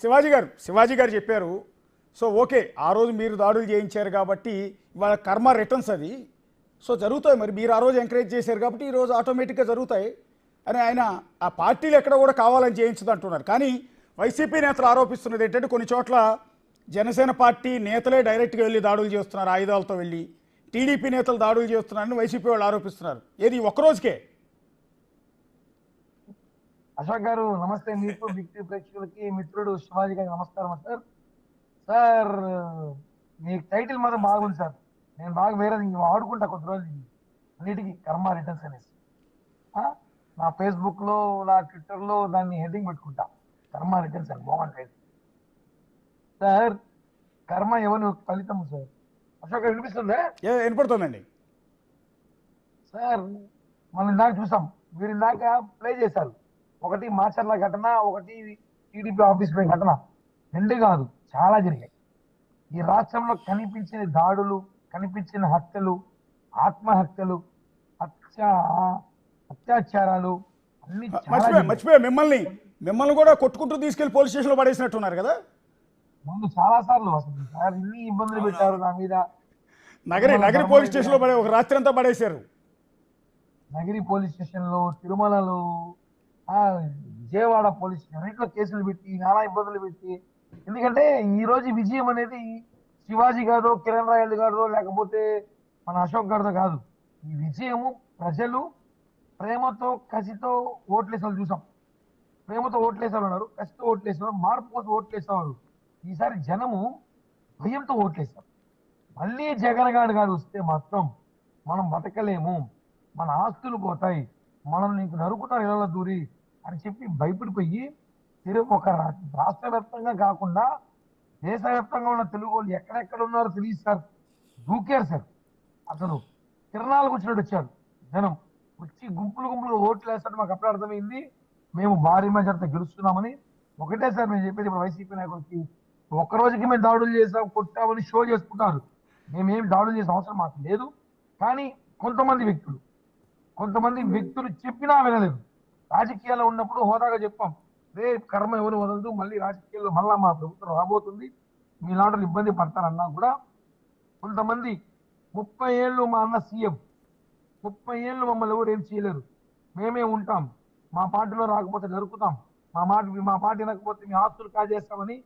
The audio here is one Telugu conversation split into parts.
శివాజీ గారు చెప్పారు. సో ఓకే, ఆ రోజు మీరు దాడులు చేయించారు కాబట్టి ఇవాళ కర్మ రిటర్న్స్ అది. సో జరుగుతాయి, మరి మీరు ఆ రోజు ఎంకరేజ్ చేశారు కాబట్టి ఈరోజు ఆటోమేటిక్గా జరుగుతాయి అని ఆయన ఆ పార్టీలు ఎక్కడ కూడా కావాలని చేయించదు అంటున్నారు. కానీ వైసీపీ నేతలు ఆరోపిస్తున్నది ఏంటంటే కొన్ని చోట్ల జనసేన పార్టీ నేతలే డైరెక్ట్గా వెళ్ళి దాడులు చేస్తున్నారు, ఆయుధాలతో వెళ్ళి. టీడీపీ నేతలు దాడులు చేస్తున్నారని వైసీపీ వాళ్ళు ఆరోపిస్తున్నారు. ఏది ఒక్కరోజుకే? అశోక్ గారు నమస్తే. మీకు బిగ్ టీ ప్రేక్షకులకి మిత్రుడు శివాజీ గారికి నమస్కారం సార్. సార్ మీ టైటిల్ మాత్రం బాగుంది సార్. నేను బాగా వేరే ఆడుకుంటా కొద్ది రోజులు అన్నిటికీ కర్మ రిటర్న్స్ అనేసి. ఆ? నా ఫేస్బుక్ లో నా ట్విట్టర్ లో దాన్ని హెడ్డింగ్ పెట్టుకుంటా, కర్మ రిటర్న్స్ అని. బాగుంది టైటిల్ సార్. కర్మ ఎవరు ఫలితం సార్. అశోక్ గారు వినిపిస్తుందా వినపడుతుందండి సార్? మనం ఇందాక చూసాం, మీరు ఇందాక ప్లే చేశారు. ఒకటి మాచర్ల ఘటన, ఒకటి టీడీపీ ఆఫీస్ పై ఘటన. రెండు కాదు, చాలా జరిగాయి. ఈ రాష్ట్రంలో కనిపించిన దాడులు, కనిపించిన హత్యలు, ఆత్మహత్యలు, అత్యాచారాలు అన్ని మర్చిపోయా మిమ్మల్ని కూడా కొట్టుకుంటూ తీసుకెళ్లి పోలీస్ స్టేషన్లో పడేసినట్టున్నారు కదా. ముందు చాలా సార్లు అసలు సార్ ఇన్ని ఇబ్బందులు పెట్టారు నా మీద. నగరి పోలీస్ స్టేషన్లో ఒక రాత్రి అంతా పడేశారు. నగిరి పోలీస్ స్టేషన్లో, తిరుమలలో, విజయవాడ పోలీస్ స్టేషన్ అన్నింటిలో కేసులు పెట్టి, నానా ఇబ్బందులు పెట్టి. ఎందుకంటే ఈ రోజు విజయం అనేది శివాజీ గారిదో, కిరణ్ రాయల్ గారిదో, లేకపోతే మన అశోక్ గారిదో కాదు. ఈ విజయము ప్రజలు ప్రేమతో కసితో ఓట్లేసేవాళ్ళు చూసాం. ప్రేమతో ఓట్లేసేవాళ్ళు ఉన్నారు, కసితో ఓట్లేసేవారు, మార్పు కోసం ఓట్లేసేవారు. ఈసారి జనము భయంతో ఓట్లేస్తారు. మళ్ళీ జగన్ గారు వస్తే మాత్రం మనం బతకలేము, మన ఆస్తులు పోతాయి, మనం నీకు నరుకుతారు ఇళ్ళ దూరి అని చెప్పి భయపడిపోయి ఒక రాష్ట్ర వ్యాప్తంగా కాకుండా దేశవ్యాప్తంగా ఉన్న తెలుగు వాళ్ళు ఎక్కడెక్కడ ఉన్నారో తెలియదు సార్, దూకారు సార్. అసలు తిరణాలకు వచ్చినట్టు వచ్చారు జనం. వచ్చి గుంపులు ఓట్లు వేస్తారు. మాకు అప్పుడే అర్థమైంది మేము భారీ మెజార్టీతో గెలుస్తున్నామని. ఒకటే సార్ మేము చెప్పేది, ఇప్పుడు వైసీపీ నాయకులకి ఒక్కరోజుకి మేము దాడులు చేసాం, కొట్టామని షో చేసుకుంటారు. మేమేమి దాడులు చేసే అవసరం మాకు లేదు. కానీ కొంతమంది వ్యక్తులు చెప్పినా వినలేదు. రాజకీయాల్లో ఉన్నప్పుడు హోదాగా చెప్పాం, రే కర్మ ఎవరు వదలదు, మళ్ళీ రాజకీయాల్లో మళ్ళా మా ప్రభుత్వం రాబోతుంది, మీలాంటి ఇబ్బంది పడతారన్నా కూడా కొంతమంది 30 ఏళ్ళు మా అన్న సీఎం, 30 ఏళ్ళు మమ్మల్ని ఎవరు ఏం చేయలేరు, మేమే ఉంటాం, మా పార్టీలో రాకపోతే నరుకుతాం, మా పార్టీ రాకపోతే మీ ఆస్తులు కాజేస్తామని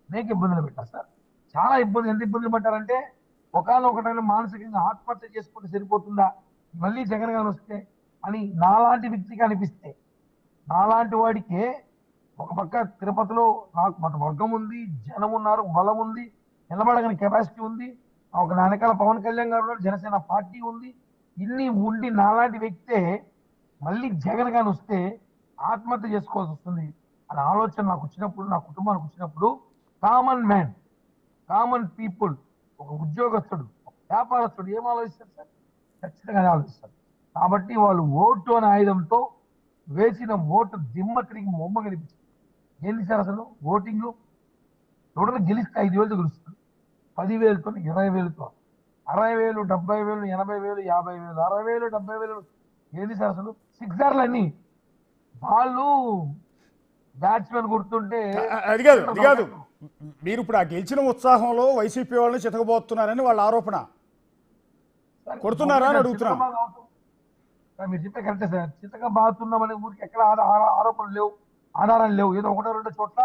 అనేక ఇబ్బందులు పెట్టారు సార్. చాలా ఎంత ఇబ్బందులు పడ్డారంటే ఒకనొకటైనా మానసికంగా ఆత్మహత్య చేసుకుంటే సరిపోతుందా మళ్ళీ జగన్ గారు వస్తే అని నాలాంటి వ్యక్తికి అనిపిస్తే, నాలాంటి వాడికే ఒక పక్క తిరుపతిలో నాకు మన వర్గం ఉంది, జనం ఉన్నారు, బలం ఉంది, నిలబడగని కెపాసిటీ ఉంది, ఒక వెనకాల పవన్ కళ్యాణ్ గారు జనసేన పార్టీ ఉంది, ఇన్ని ఉండి నాలాంటి వ్యక్తే మళ్ళీ జగన్ గారు వస్తే ఆత్మహత్య చేసుకోవాల్సి వస్తుంది అనే ఆలోచన నాకు వచ్చినప్పుడు, నా కుటుంబానికి వచ్చినప్పుడు, కామన్ మ్యాన్, కామన్ పీపుల్, ఒక ఉద్యోగస్తుడు, ఒక వ్యాపారస్తుడు ఏం ఆలోచిస్తారు సార్? ఖచ్చితంగా ఆలోచిస్తారు. కాబట్టి వాళ్ళు ఓటు అనే ఆయుధంతో వేసిన ఓటు దిమ్మ తిరిగి మొమ్మ కనిపించింది. ఏంటి సార్ అసలు ఓటింగ్? ఎవడన్నా గెలిస్తే 5,000 గెలుస్తుంది, 10,000తో, 20,000తో, 60,000, 70,000, 80,000, 50,000, 60,000, 70,000. ఏంటి సార్ అసలు? సిక్సర్లు అన్ని వాళ్ళు బ్యాట్స్మెన్ గుర్తుంటే అది కాదు మీరు ఇప్పుడు ఆ గెలిచిన ఉత్సాహంలో వైసీపీ వాళ్ళని చితకబోతున్నారని వాళ్ళ ఆరోపణ. కొడుతున్నారా అని అడుగుతున్నా. మీరు చెప్పే కరెక్టే సార్. చితక బాగుతున్నామనే ఊరికి ఎక్కడ ఆరోపణలు లేవు, ఆధారాలు లేవు. ఏదో ఒకటో రెండో చోట్ల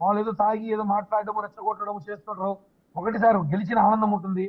వాళ్ళు ఏదో తాగి ఏదో మాట్లాడడం, రెచ్చగొట్టడం చేస్తుంటారు. ఒకటి సార్, గెలిచిన ఆనందం ఉంటుంది.